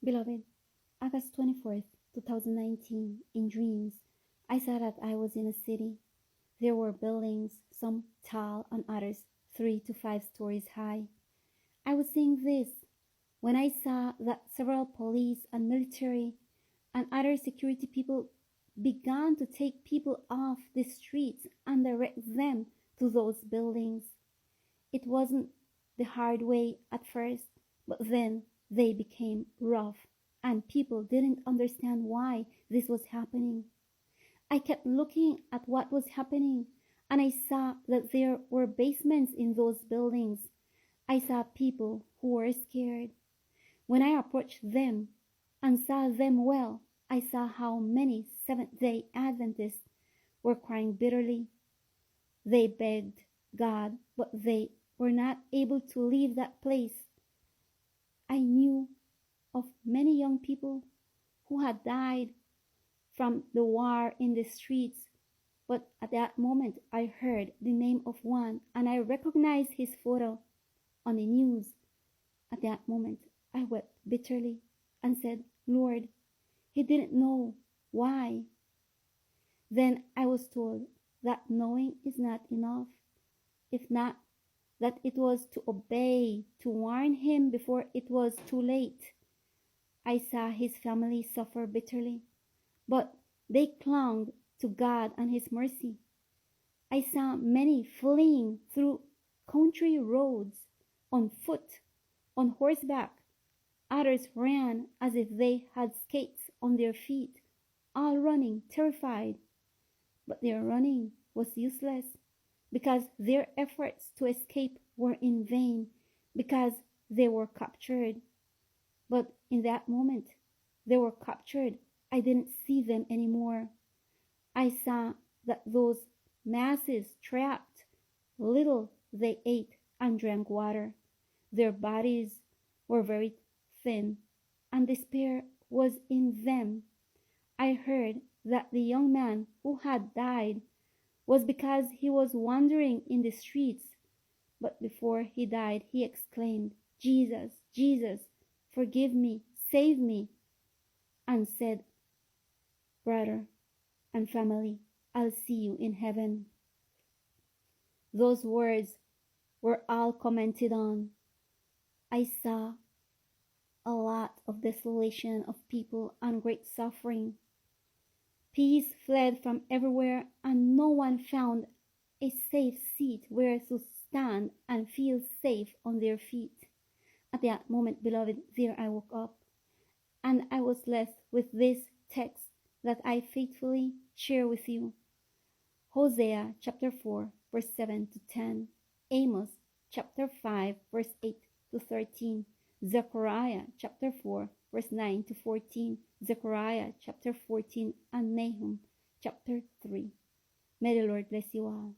Beloved, August 24th, 2019, in dreams, I saw that I was in a city. There were buildings, some tall and others 3 to 5 stories high. I was seeing this when I saw that several police and military and other security people began to take people off the streets and direct them to those buildings. It wasn't the hard way at first, but then they became rough, and people didn't understand why this was happening. I kept looking at what was happening, and I saw that there were basements in those buildings. I saw people who were scared. When I approached them and saw them well, I saw how many Seventh-day Adventists were crying bitterly. They begged God, but they were not able to leave that place. I knew of many young people who had died from the war in the streets, but at that moment I heard the name of one and I recognized his photo on the news. At that moment I wept bitterly and said, Lord, he didn't know why. Then I was told that knowing is not enough, if not that it was to obey, to warn him before it was too late. I saw his family suffer bitterly, but they clung to God and his mercy. I saw many fleeing through country roads, on foot, on horseback. Others ran as if they had skates on their feet, all running, terrified. But their running was useless, because their efforts to escape were in vain, because they were captured. But in that moment, they were captured. I didn't see them anymore. I saw that those masses trapped, little they ate and drank water. Their bodies were very thin, and despair was in them. I heard that the young man who had died was because he was wandering in the streets, but before he died he exclaimed, Jesus, Jesus, forgive me, save me, and said, brother and family, I'll see you in heaven. Those words were all commented on. I saw a lot of desolation of people and great suffering. Peace fled from everywhere, and no one found a safe seat where to stand and feel safe on their feet. At that moment, beloved, there I woke up, and I was left with this text that I faithfully share with you. Hosea chapter 4, verse 7 to 10. Amos chapter 5, verse 8 to 13. Zechariah chapter 4, verse 9 to 14. Zechariah chapter 14 and Nahum chapter 3. May the Lord bless you all.